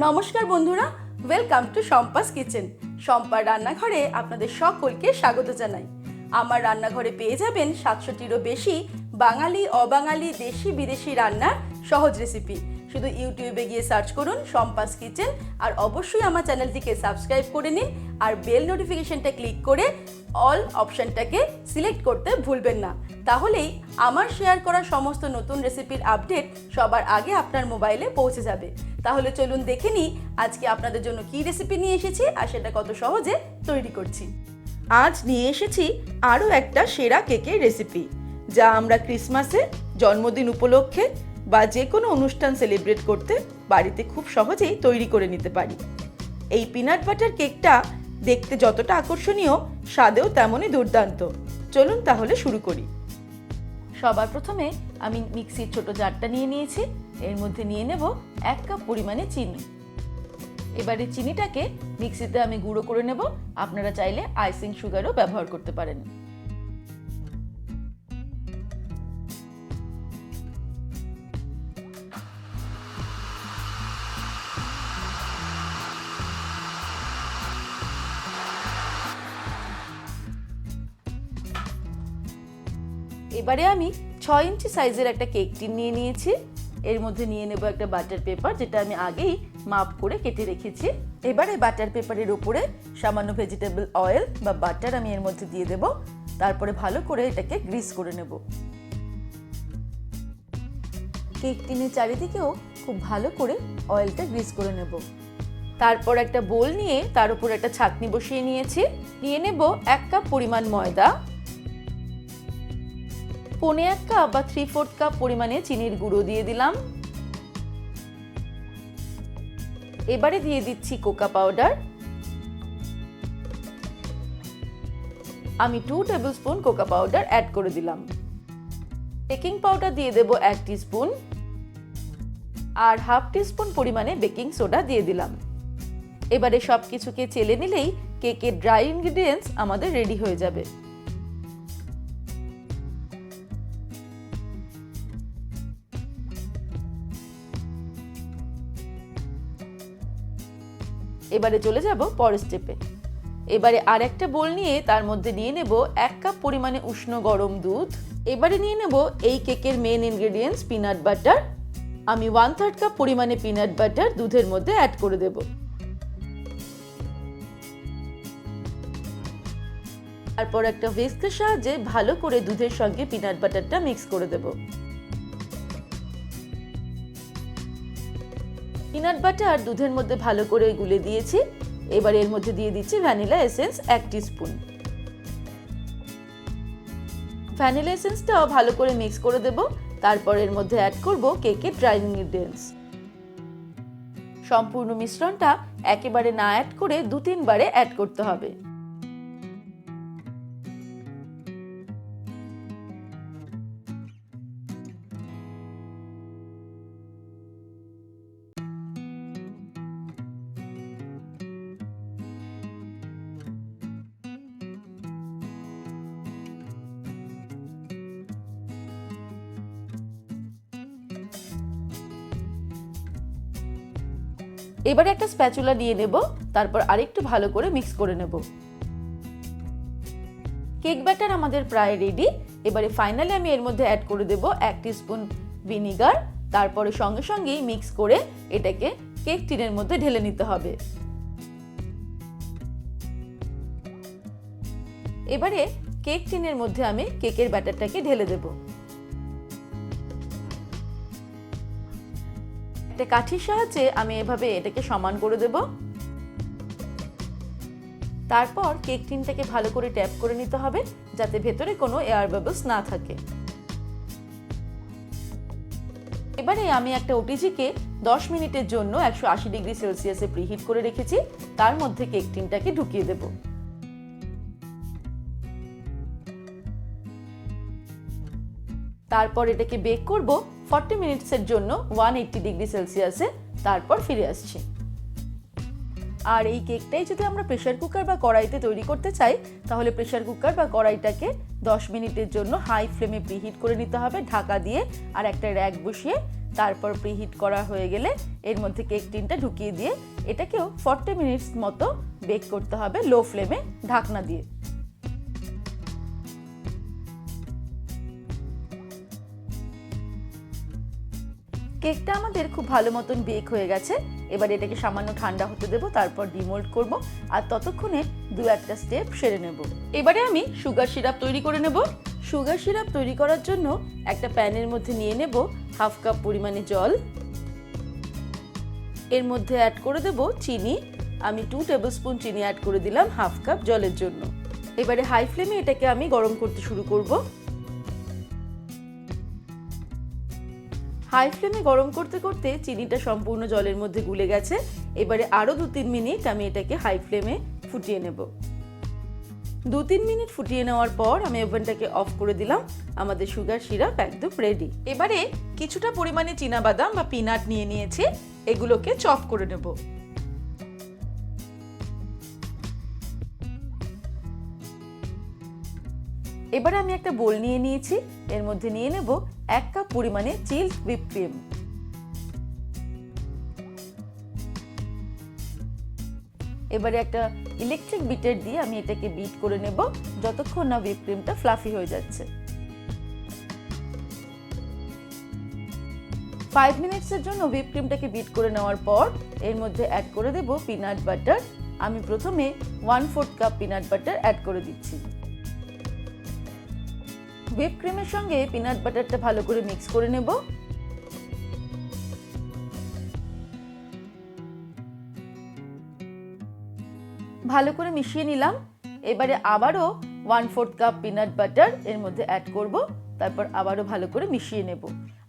নমস্কার বন্ধুরা, welcome to Shampa's kitchen. শম্পার রান্নাঘরে আপনাদের সকলকে স্বাগত জানাই। আমার রান্নাঘরে পেয়ে যাবেন 700টিরও বেশি বাঙালি, অবাঙালি, দেশি বিদেশি রান্নার সহজ রেসিপি। শুধু ইউটিউবে গিয়ে সার্চ করুন শম্পাস কিচেন, আর অবশ্যই আমার চ্যানেলটিকে সাবস্ক্রাইব করে নিন, আর বেল নোটিফিকেশনটা ক্লিক করে অল অপশনটাকে সিলেক্ট করতে ভুলবেন না। তাহলেই আমার শেয়ার করা সমস্ত নতুন রেসিপির আপডেট সবার আগে আপনার মোবাইলে পৌঁছে যাবে। তাহলে চলুন দেখে নিই আজকে আপনাদের জন্য কী রেসিপি নিয়ে এসেছি আর সেটা কত সহজে তৈরি করছি। আজ নিয়ে এসেছি আরও একটা সেরা কেকের রেসিপি, যা আমরা ক্রিসমাসে, জন্মদিন উপলক্ষে বা যে কোনো অনুষ্ঠান সেলিব্রেট করতে বাড়িতে খুব সহজেই তৈরি করে নিতে পারি। এই পিনাট বাটার কেকটা দেখতে যতটা আকর্ষণীয়, স্বাদেও তেমনই দুর্দান্ত। চলুন তাহলে শুরু করি। সবার প্রথমে আমি মিক্সির ছোট জারটা নিয়ে নিয়েছি। এর মধ্যে নিয়ে নেব 1 কাপ পরিমাণে চিনি। এবারে চিনিটাকে মিক্সিতে আমি গুঁড়ো করে নেব। আপনারা চাইলে আইসিং সুগারও ব্যবহার করতে পারেন। এবারে আমি 6 ইঞ্চি সাইজের একটা কেক টিন নিয়ে নিয়েছি। এর মধ্যে নিয়ে নেব একটা বাটার পেপার, যেটা আমি আগেই মাপ করে কেটে রেখেছি। এবারে বাটার পেপারের উপরে সামান্য ভেজিটেবল অয়েল বা বাটার আমি এর মধ্যে দিয়ে দেব। তারপরে ভালো করে এটাকে গ্রিস করে নেব। কেক টিনের চারিদিকেও খুব ভালো করে অয়েলটা গ্রিস করে নেব। তারপর একটা বোল নিয়ে তার উপর একটা ছাঁকনি বসিয়ে নিয়েছি। নিয়ে নেব 1 কাপ পরিমাণ ময়দা, 1/4 কাপ বা 3/4 কাপ পরিমাণে চিনির গুঁড়ো দিয়ে দিলাম। এবারে দিয়ে দিচ্ছি কোকো পাউডার। আমি 2 টেবিলস্পুন কোকো পাউডার অ্যাড করে দিলাম। বেকিং পাউডার দিয়ে দেব 1 টিস্পুন, আর 1/2 টিস্পুন পরিমাণে বেকিং সোডা দিয়ে দিলাম। এবারে সবকিছুকে চেলে নিলেই কেকের ড্রাই ইনগ্রিডিয়েন্টস আমাদের রেডি হয়ে যাবে। এবারে চলে যাব পরের স্টেপে। এবারে আর একটা বোল নিয়ে তার মধ্যে নিয়ে নেব 1 কাপ পরিমাণে উষ্ণ গরম দুধ। এবারে নিয়ে নেব এই কেকের মেন ইনগ্রেডিয়েন্টস পিনাট বাটার। আমি 1/3 কাপ পরিমাণে পিনাট বাটার দুধের মধ্যে অ্যাড করে দেব। তারপর একটা হুইস্কের সাহায্যে ভালো করে দুধের সঙ্গে পিনাট বাটারটা মিক্স করে দেব। পিনাট বাটার দুধের মধ্যে ভালো করে গুলে দিয়েছি। এবার এর মধ্যে দিয়ে দিচ্ছি ভ্যানিলা এসেন্স 1 টিস্পুন। ভ্যানিলা এসেন্সটাও ভালো করে মিক্স করে দেব। তারপর এর মধ্যে অ্যাড করব কেকের ড্রাই ইনগ্রিডিয়েন্টস। সম্পূর্ণ মিশ্রণটা একেবারে না অ্যাড করে 2-3 বারে অ্যাড করতে হবে। এবারে একটা স্প্যাচুলা নিয়ে নেব। তারপর আরেকটু ভালো করে মিক্স করে নেব। কেক ব্যাটার আমাদের প্রায় রেডি। এবারে ফাইনালি আমি এর মধ্যে অ্যাড করে দেব 1 টিস্পুন ভিনিগার। তারপরে সঙ্গে সঙ্গেই মিক্স করে এটাকে কেক টিনের মধ্যে ঢেলে নিতে হবে। এবারে কেক টিনের মধ্যে আমি কেকের ব্যাটারটাকে ঢেলে দেব। একটা কাঠির সাহায্যে আমি এভাবে এটাকে সমান করে দেব। তারপর কেক টিনটাকে ভালো করে ট্যাপ করে নিতে হবে, যাতে ভেতরে কোনো এয়ার বাবলস না থাকে। এবারে আমি একটা ওটিজিকে 10 মিনিটের জন্য 180 ডিগ্রি সেলসিয়াসে প্রিহিট করে রেখেছি। তার মধ্যে কেক টিনটাকে ঢুকিয়ে দেব। তারপর এটাকে বেক করব 40 মিনিটসের জন্য 180 ডিগ্রি সেলসিয়াসে। তারপর ফিরে আসছি। আর এই কেকটাই যদি আমরা প্রেসার কুকার বা কড়াইতে তৈরি করতে চাই, তাহলে প্রেসার কুকার বা কড়াইটাকে 10 মিনিটের জন্য হাই ফ্লেমে প্রিহিট করে নিতে হবে ঢাকা দিয়ে, আর একটা র‍্যাক বসিয়ে তারপর প্রিহিট করা হয়ে গেলে এর মধ্যে কেক টিনটা ঢুকিয়ে দিয়ে এটাকেও 40 মিনিটস মতো বেক করতে হবে লো ফ্লেমে ঢাকনা দিয়ে। কেকটা আমাদের খুব ভালো মতন বেক হয়ে গেছে। এবার এটাকে সামান্য ঠান্ডা হতে দেবো, তারপর ডিমোল্ড করব আর ততক্ষণে 2-1টা স্টেপ সেরে নেব। এবারে আমি সুগার সিরাপ তৈরি করে নেব। সুগার সিরাপ তৈরি করার জন্য একটা প্যানের মধ্যে নিয়ে নেব 1/2 কাপ পরিমাণে জল। এর মধ্যে অ্যাড করে দেব চিনি। আমি 2 টেবিলস্পুন চিনি অ্যাড করে দিলাম 1/2 কাপ জলের জন্য। এবারে হাই ফ্লেমে এটাকে আমি গরম করতে শুরু করব। হাই ফ্লেমে গরম করতে করতে চিনিটা সম্পূর্ণ জলের মধ্যে গুলে গেছে। এবারে আরও 2-3 মিনিট আমি এটাকে হাই ফ্লেমে ফুটিয়ে নেব। 2-3 মিনিট ফুটিয়ে নেওয়ার পর আমি ওভেনটাকে অফ করে দিলাম। আমাদের সুগার সিরাপ একদম রেডি। এবারে কিছুটা পরিমাণে চীনাবাদাম বা পিনাট নিয়ে নিয়েছি, এগুলোকে চপ করে নেব। এবারে আমি একটা বোল নিয়ে নিয়েছি, এর মধ্যে নিয়ে নেব 1 কাপ পরিমাণে চিলড হুইপ ক্রিম। এবারে একটা ইলেকট্রিক বিটার দিয়ে আমি এটাকে বিট করে নেব যতক্ষণ না হুইপ ক্রিমটা ফ্লাফি হয়ে যাচ্ছে। 5 মিনিটসের জন্য হুইপ ক্রিমটাকে বিট করে নেওয়ার পর এর মধ্যে অ্যাড করে দেব পিনাট বাটার। আমি প্রথমে 1/4 কাপ পিনাট বাটার অ্যাড করে দিচ্ছি। হুইপ ক্রিমের সঙ্গে পিনাট বাটারটা ভালো করে মিক্স করে নেব। ভালো করে মিশিয়ে নিলাম। এবারে আবারও 1/4 কাপ পিনাট বাটার এর মধ্যে অ্যাড করব, তারপর আবারও ভালো করে মিশিয়ে নেব।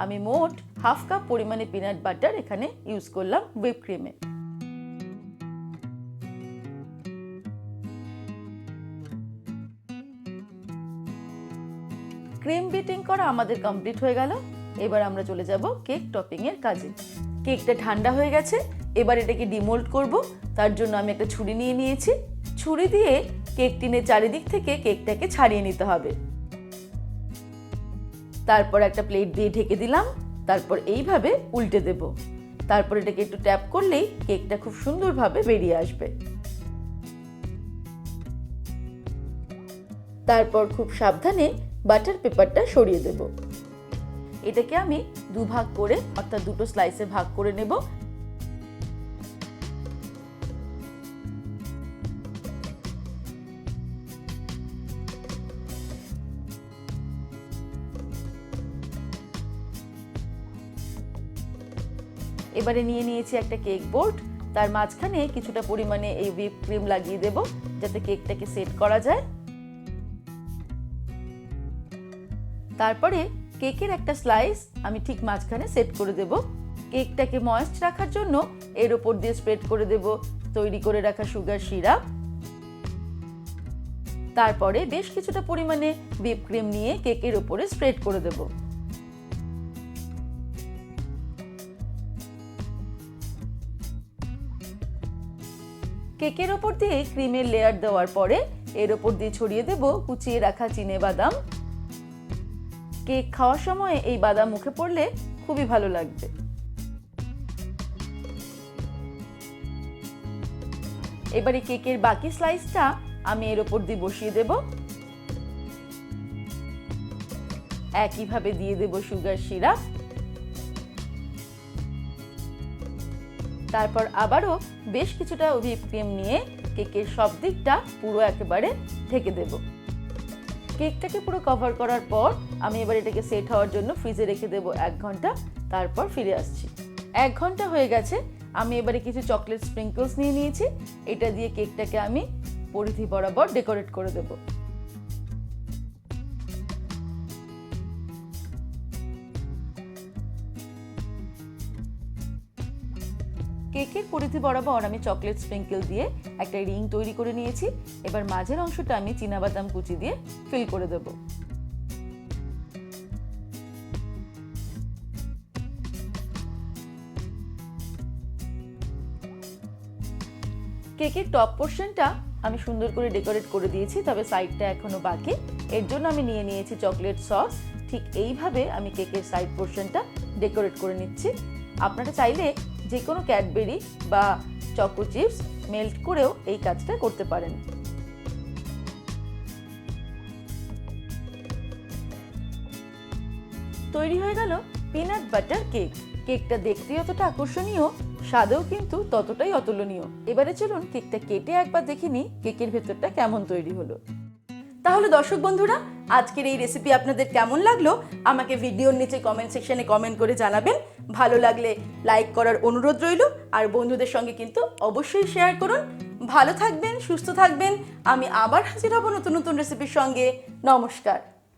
আমি মোট 1/2 কাপ পরিমাণে পিনাট বাটার এখানে ইউজ করলাম হুইপ ক্রিমে। ক্রিম বিটিং করা আমাদের কমপ্লিট হয়ে গেল। এবার আমরা চলে যাব কেক টপিং এর কাজে। কেকটা ঠান্ডা হয়ে গেছে, এবার এটাকে ডিমোল্ড করব। তার জন্য আমি একটা ছুরি নিয়ে নিয়েছি। ছুরি দিয়ে কেক টিনের চারিদিক থেকে কেকটাকে ছাড়িয়ে নিতে হবে। তারপর একটা প্লেট দিয়ে ঢেকে দিলাম, তারপর এইভাবে উল্টে দেব। তারপর এটাকে একটু ট্যাপ করলেই কেকটা খুব সুন্দরভাবে বেরিয়ে আসবে। তারপর খুব সাবধানে বাটার পেপারটা সরিয়ে দেব। এটাকে আমি 2 ভাগ করে অর্থাৎ 2টো স্লাইসে ভাগ করে নেব। এবারে নিয়ে নিয়েছি একটা কেক বোর্ড, তার মাঝখানে কিছুটা পরিমাণে এই হুইপ ক্রিম লাগিয়ে দেব যাতে কেকটাকে সেট করা যায়। তারপরে কেকের একটা স্লাইস আমি ঠিক মাঝখানে সেট করে দেব। কেকটাকে ময়েস্ট রাখার জন্য এর উপর দিয়ে স্প্রেড করে দেব তৈরি করে রাখা সুগার সিরাপ। তারপরে বেশ কিছুটা পরিমাণে হুইপ ক্রিম নিয়ে কেকের উপরে স্প্রেড করে দেব। কেকের ওপর দিয়ে ক্রিমের লেয়ার দেওয়ার পরে এর ওপর দিয়ে ছড়িয়ে দেব কুচিয়ে রাখা চিনেবাদাম। কেক খাওয়ার সময় এই বাদাম মুখে পড়লে খুবই ভালো লাগবে। এবারে কেকের বাকি স্লাইসটা আমি এর ওপর দিয়ে বসিয়ে দেব। একইভাবে দিয়ে দেব সুগার সিরাপ। তারপর আবারও বেশ কিছুটা হুইপ ক্রিম নিয়ে কেকের সব দিকটা পুরো একেবারে ঢেকে দেব। কেকটাকে পুরো কভার করার পর আমি এবার এটাকে সেট হওয়ার জন্য ফ্রিজে রেখে দেব 1 ঘন্টা। তারপর ফিরে আসছি। 1 ঘন্টা হয়ে গেছে। আমি এবারে কিছু চকলেট স্প্রিঙ্কলস নিয়ে নিয়েছি। এটা দিয়ে কেকটাকে আমি পরিধি বরাবর ডেকোরেট করে দেব। কেকের পরিধি বরাবর আমি চকলেট স্প্রিঙ্কেল দিয়ে একটা রিং তৈরি করে নিয়েছি। এবার মাঝের অংশটা আমি চীনাবাদাম কুচি দিয়ে ফিল করে দেব। কেকের টপ পোর্শনটা আমি সুন্দর করে ডেকোরেট করে দিয়েছি, তবে সাইডটা এখনো বাকি। এর জন্য আমি নিয়ে নিয়েছি চকলেট সস। ঠিক এইভাবে আমি কেকের সাইড পোর্শনটা ডেকোরেট করে নিচ্ছি। আপনারা চাইলে যে কোনো ক্যাডবেরি বা চকো চিপস মেল্ট করেও এই কাজটা করতে পারেন। তৈরি হয়ে গেল পিনাট বাটার কেক। কেকটা দেখতে যতটা আকর্ষণীয়, স্বাদেও কিন্তু ততটাই অতুলনীয়। এবারে চলুন কেকটা কেটে একবার দেখে নিই কেকের ভেতরটা কেমন তৈরি হলো। তাহলে দর্শক বন্ধুরা, আজকের এই রেসিপি আপনাদের কেমন লাগলো আমাকে ভিডিওর নিচে কমেন্ট সেকশনে কমেন্ট করে জানাবেন। ভালো লাগলে লাইক করার অনুরোধ রইল, আর বন্ধুদের সঙ্গে কিন্তু অবশ্যই শেয়ার করুন। ভালো থাকবেন, সুস্থ থাকবেন। আমি আবার হাজির হব নতুন নতুন রেসিপির সঙ্গে। নমস্কার।